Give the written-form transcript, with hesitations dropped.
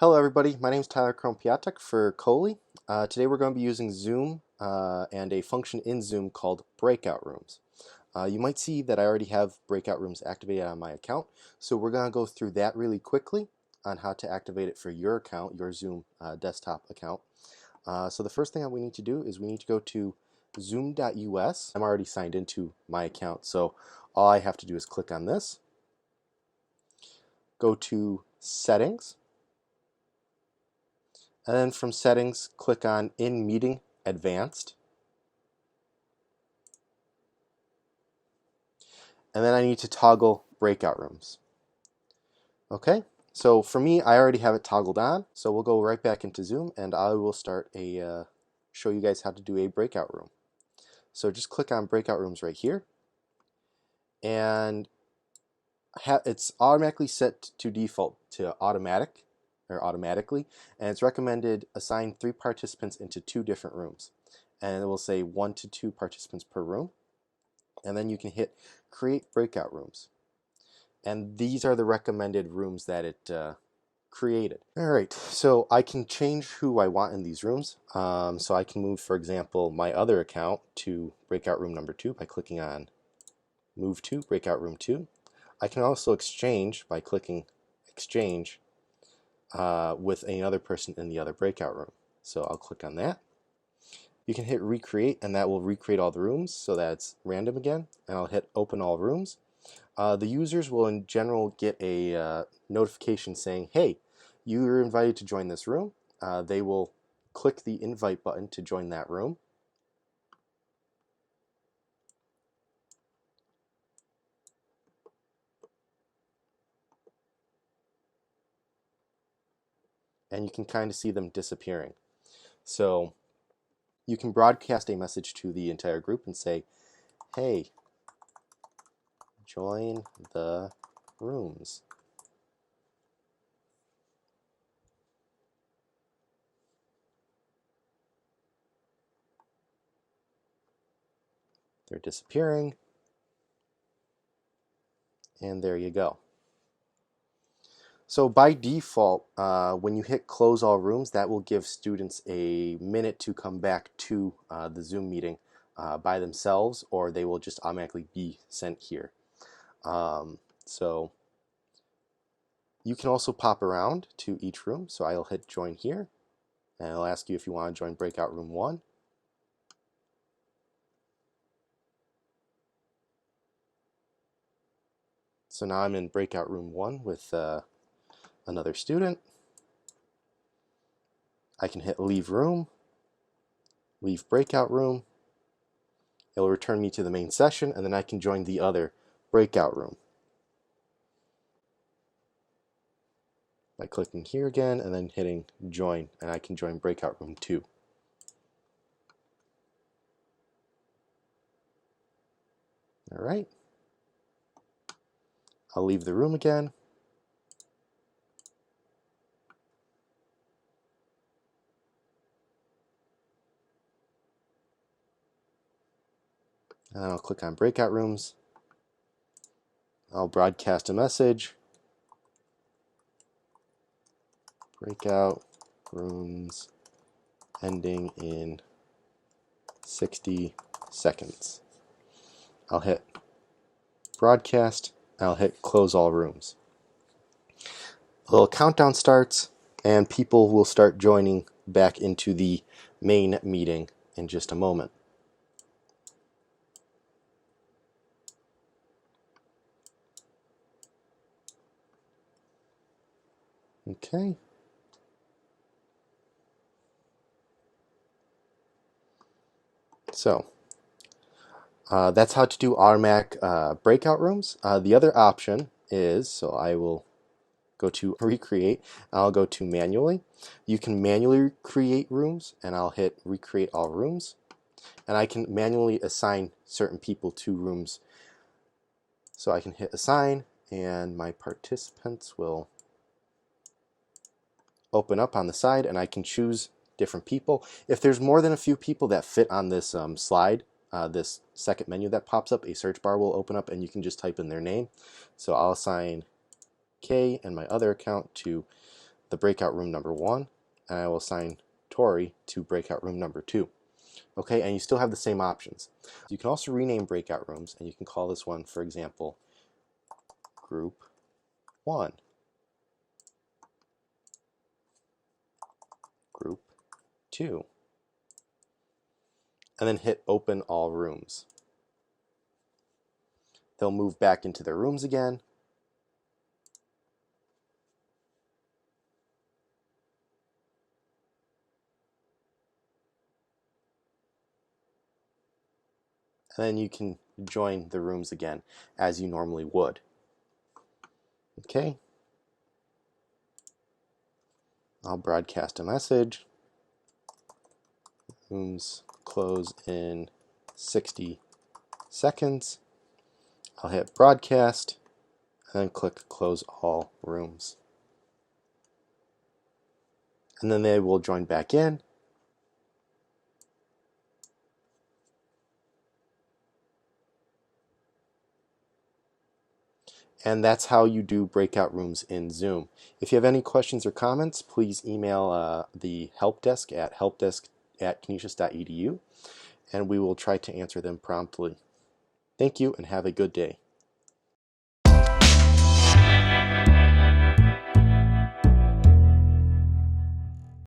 Hello everybody, my name is Tyler Krompiatek for Coley. Today we're going to be using Zoom and a function in Zoom called Breakout Rooms. You might see that I already have Breakout Rooms activated on my account, so we're going to go through that really quickly on how to activate it for your account, your Zoom desktop account. So the first thing that we need to do is we need to go to zoom.us. I'm already signed into my account, so all I have to do is click on this, go to Settings, and then from Settings, click on In Meeting Advanced. And then I need to toggle Breakout Rooms. Okay, so for me, I already have it toggled on. So we'll go right back into Zoom and I will start show you guys how to do a breakout room. So just click on Breakout Rooms right here. And it's automatically set to default to automatic or automatically, and it's recommended assign 3 participants into 2 different rooms, and it will say 1 to 2 participants per room, and then you can hit create breakout rooms, and these are the recommended rooms that it created. Alright, so I can change who I want in these rooms. So I can move, for example, my other account to breakout room number 2 by clicking on move to breakout room 2. I can also exchange by clicking exchange with another person in the other breakout room. So I'll click on that. You can hit recreate and that will recreate all the rooms so that it's random again, and I'll hit open all rooms. The users will in general get a notification saying, hey, you're invited to join this room. They will click the invite button to join that room. And you can kind of see them disappearing. So you can broadcast a message to the entire group and say, hey, join the rooms. They're disappearing. And there you go. So by default, when you hit close all rooms, that will give students a minute to come back to the Zoom meeting by themselves, or they will just automatically be sent here. So you can also pop around to each room. So I'll hit join here, and it'll ask you if you want to join breakout room 1. So now I'm in breakout room 1 with another student. I can hit leave room, leave breakout room. It'll return me to the main session, and then I can join the other breakout room by clicking here again and then hitting join, and I can join breakout room 2. All right. I'll leave the room again. And I'll click on breakout rooms. I'll broadcast a message. Breakout rooms ending in 60 seconds. I'll hit broadcast. I'll hit close all rooms. A little countdown starts, and people will start joining back into the main meeting in just a moment. Okay. So that's how to do automatic breakout rooms. The other option is, so I will go to recreate, I'll go to manually. You can manually create rooms, and I'll hit recreate all rooms, and I can manually assign certain people to rooms. So I can hit assign, and my participants will open up on the side, and I can choose different people. If there's more than a few people that fit on this slide, this second menu that pops up, a search bar will open up and you can just type in their name. So I'll assign K and my other account to the breakout room number 1, and I will assign Tori to breakout room number 2. Okay, and you still have the same options. You can also rename breakout rooms, and you can call this one, for example, Group 1, Group 2, and then hit Open All Rooms. They'll move back into their rooms again. And then you can join the rooms again as you normally would. Okay. I'll broadcast a message. Rooms close in 60 seconds. I'll hit broadcast and then click close all rooms. And then they will join back in. And that's how you do breakout rooms in Zoom. If you have any questions or comments, please email the help desk at helpdesk@canisius.edu, and we will try to answer them promptly. Thank you and have a good day.